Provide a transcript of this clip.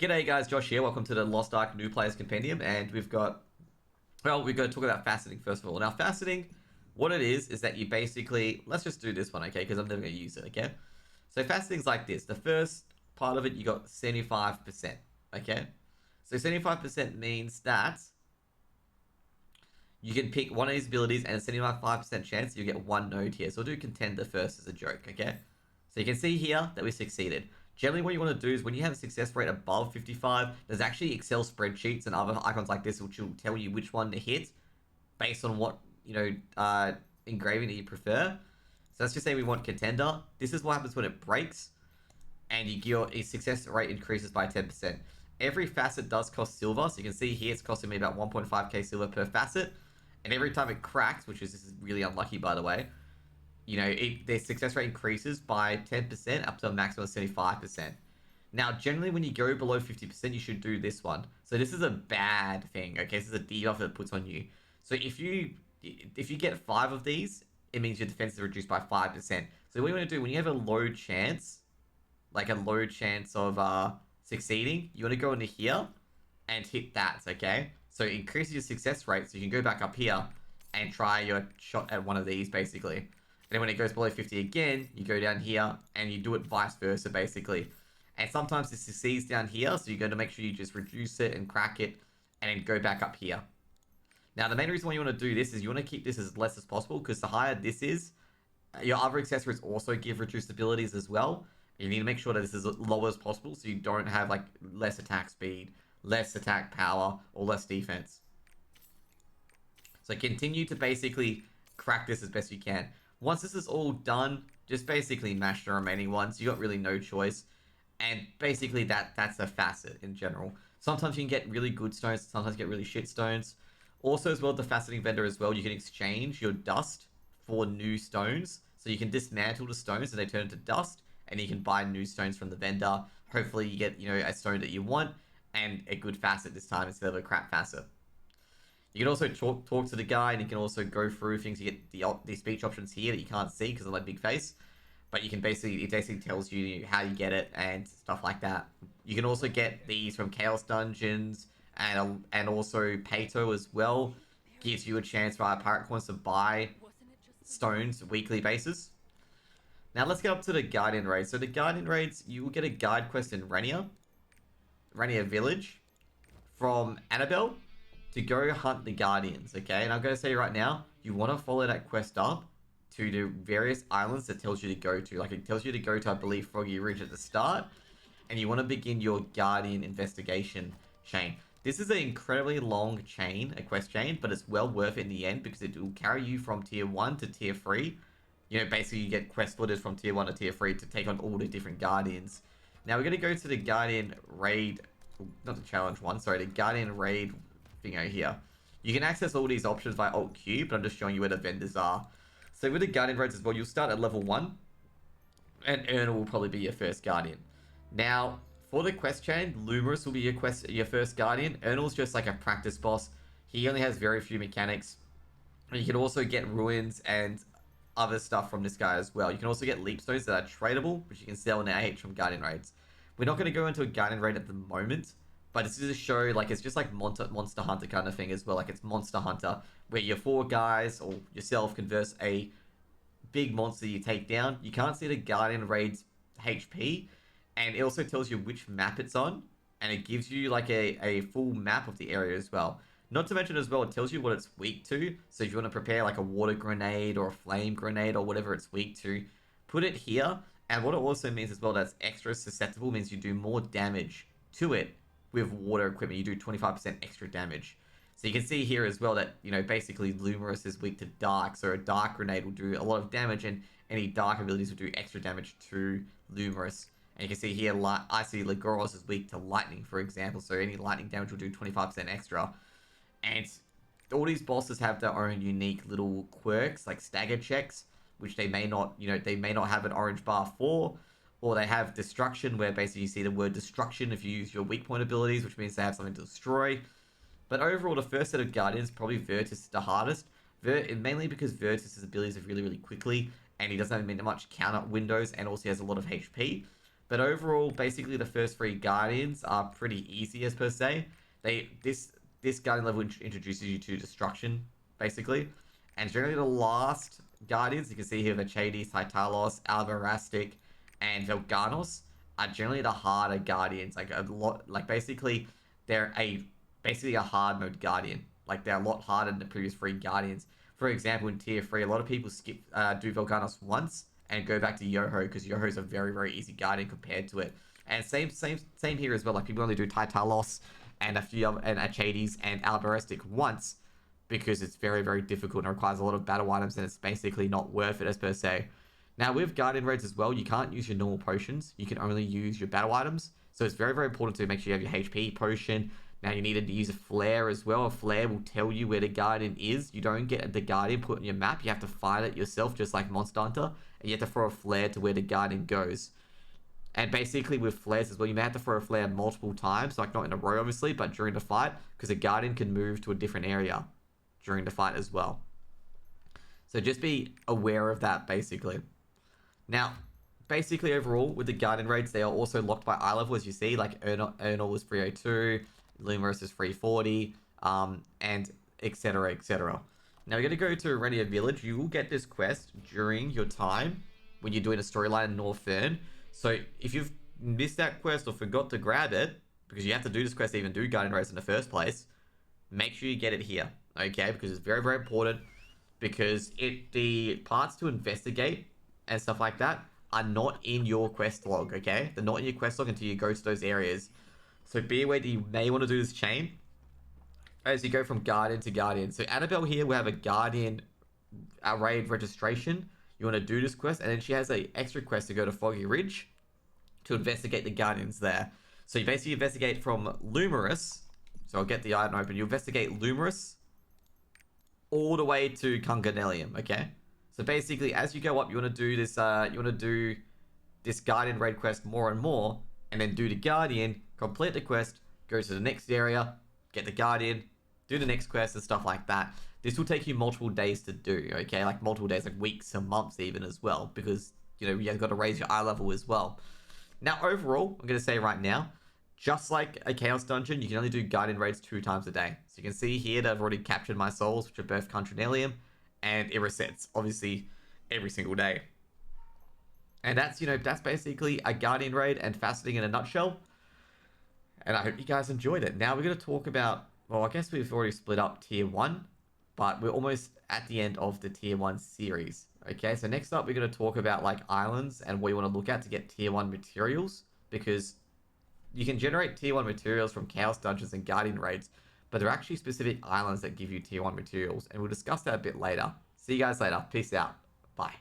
G'day guys, Josh here. Welcome to the Lost Ark New Players Compendium, and we've got we're going to talk about faceting first of all. Now, faceting, what it is that you basically let's just do this one, okay? Because I'm never going to use it, okay? So faceting's like this. The first part of it, you got 75%, okay? So 75% means that you can pick one of these abilities, and a 75% chance you get one node here. So we'll do contender first as a joke, okay? So you can see here that we succeeded. Generally, what you want to do is when you have a success rate above 55, there's actually Excel spreadsheets and other icons like this which will tell you which one to hit based on what, engraving that you prefer. So let's just say we want contender. This is what happens when it breaks and your success rate increases by 10%. Every facet does cost silver. So you can see here it's costing me about 1.5k silver per facet. And every time it cracks, this is really unlucky by the way, their success rate increases by 10% up to a maximum of 75%. Now, generally, when you go below 50%, you should do this one. So this is a bad thing, okay? This is a debuff that it puts on you. So if you get 5 of these, it means your defense is reduced by 5%. So what you want to do, when you have a low chance, like a low chance of succeeding, you want to go into here and hit that, okay? So it increases your success rate, so you can go back up here and try your shot at one of these, basically. And then when it goes below 50 again, you go down here and you do it vice versa, basically. And sometimes this succeeds down here, so you're going to make sure you just reduce it and crack it and then go back up here. Now, the main reason why you want to do this is you want to keep this as less as possible, because the higher this is, your other accessories also give reduced abilities as well. You need to make sure that this is as low as possible so you don't have like less attack speed, less attack power, or less defense. So continue to basically crack this as best you can. Once this is all done, just basically mash the remaining ones. You got really no choice. And basically that's a facet in general. Sometimes you can get really good stones, sometimes you get really shit stones. Also as well, the faceting vendor as well, you can exchange your dust for new stones. So you can dismantle the stones and they turn into dust, and you can buy new stones from the vendor. Hopefully you get, a stone that you want and a good facet this time instead of a crap facet. You can also talk to the guy, and you can also go through things. You get the speech options here that you can't see because of my big face. But you can it basically tells you how you get it and stuff like that. You can also get these from Chaos Dungeons and also Pato as well. Gives you a chance via Pirate Coins to buy stones weekly basis. Now let's get up to the Guardian Raids. So the Guardian Raids, you will get a guide quest in Rania Villiage from Anabel to go hunt the Guardians, okay? And I'm going to say right now, you want to follow that quest up to the various islands that tells you to go to. Like, it tells you to go to, I believe, Froggy Ridge at the start. And you want to begin your Guardian investigation chain. This is an incredibly long chain, a quest chain, but it's well worth it in the end because it will carry you from Tier 1 to Tier 3. Basically, you get quest footage from Tier 1 to Tier 3 to take on all the different Guardians. Now, we're going to go to the Guardian Raid, not the challenge one, sorry, the Guardian Raid thingo here. You can access all these options via Alt Q, but I'm just showing you where the vendors are. So with the Guardian Raids as well, you'll start at level 1, and Erna will probably be your first Guardian. Now, for the quest chain, Lumerous will be your first Guardian. Ernal's just like a practice boss. He only has very few mechanics. You can also get ruins and other stuff from this guy as well. You can also get leap stones that are tradable, which you can sell in AH from Guardian Raids. We're not going to go into a Guardian Raid at the moment, but it's just to show, like, it's just like Monster Hunter kind of thing as well. Like, it's Monster Hunter, where your 4 guys or yourself converse a big monster you take down. You can't see the Guardian Raid's HP, and it also tells you which map it's on, and it gives you, like, a full map of the area as well. Not to mention as well, it tells you what it's weak to. So if you want to prepare, like, a water grenade or a flame grenade or whatever it's weak to, put it here. And what it also means as well, that's extra susceptible, means you do more damage to it with water equipment. You do 25% extra damage. So you can see here as well that, basically Lumerous is weak to dark. So a dark grenade will do a lot of damage, and any dark abilities will do extra damage to Lumerous. And you can see here, Icy Legoros is weak to lightning, for example. So any lightning damage will do 25% extra. And all these bosses have their own unique little quirks, like stagger checks, which they may not, they may not have an orange bar for. Or they have destruction, where basically you see the word destruction if you use your weak point abilities, which means they have something to destroy. But overall, the first set of Guardians, probably Virtus is the hardest. Mainly because Virtus' abilities are really, really quickly, and he doesn't have much counter windows, and also he has a lot of HP. But overall, basically the first three guardians are pretty easy as per se. This guardian level introduces you to destruction, basically. And generally the last guardians, you can see here Mercedes, Hytalos, Alvarastic, and Velganos are generally the harder guardians. Like a lot, like basically they're basically a hard mode guardian. Like they're a lot harder than the previous three guardians. For example, in tier 3, a lot of people do Velganos once and go back to Yoho because Yoho is a very, very easy guardian compared to it. And same here as well. Like people only do Tytalos and a few other, and Achades and Albarestic once because it's very, very difficult and requires a lot of battle items and it's basically not worth it as per se. Now with Guardian Raids as well, you can't use your normal potions. You can only use your battle items. So it's very, very important to make sure you have your HP potion. Now you need to use a flare as well. A flare will tell you where the Guardian is. You don't get the Guardian put on your map. You have to find it yourself, just like Monster Hunter. And you have to throw a flare to where the Guardian goes. And basically with flares as well, you may have to throw a flare multiple times. Like not in a row, obviously, but during the fight. Because the Guardian can move to a different area during the fight as well. So just be aware of that, basically. Now, basically overall, with the Guardian Raids, they are also locked by eye level, as you see. Like Ernal was 302. Lumerus is 340, and etc, etc. Now we're going to go to Rania Village. You will get this quest during your time when you're doing a storyline in Northern. So if you've missed that quest or forgot to grab it, because you have to do this quest to even do Guardian Raids in the first place, make sure you get it here, okay? Because it's very, very important, because the parts to investigate and stuff like that are not in your quest log, okay? They're not in your quest log until you go to those areas. So be aware that you may want to do this chain as you go from Guardian to Guardian. So Anabel here will have a Guardian raid registration. You want to do this quest, and then she has an extra quest to go to Foggy Ridge to investigate the Guardians there. So you basically investigate from Lumerus. So I'll get the item open. You investigate Lumerus all the way to Compendium, okay? So basically, as you go up, you want to do this. You want to do this Guardian raid quest more and more, and then do the Guardian. Complete the quest, go to the next area, get the Guardian, do the next quest and stuff like that. This will take you multiple days to do, okay? Like multiple days, like weeks and months even as well, because, you know, you've got to raise your eye level as well. Now, overall, I'm going to say right now, just like a Chaos Dungeon, you can only do Guardian Raids 2 times a day. So you can see here that I've already captured my souls, which are both Contranelium, and it resets, obviously, every single day. And that's, you know, that's basically a Guardian Raid and Faceting in a nutshell. And I hope you guys enjoyed it. Now we're going to talk about, well, I guess we've already split up Tier 1, but we're almost at the end of the Tier 1 series. Okay, so next up we're going to talk about like islands and what you want to look at to get Tier 1 materials, because you can generate Tier 1 materials from Chaos Dungeons and Guardian Raids, but there are actually specific islands that give you Tier 1 materials, and we'll discuss that a bit later. See you guys later. Peace out. Bye.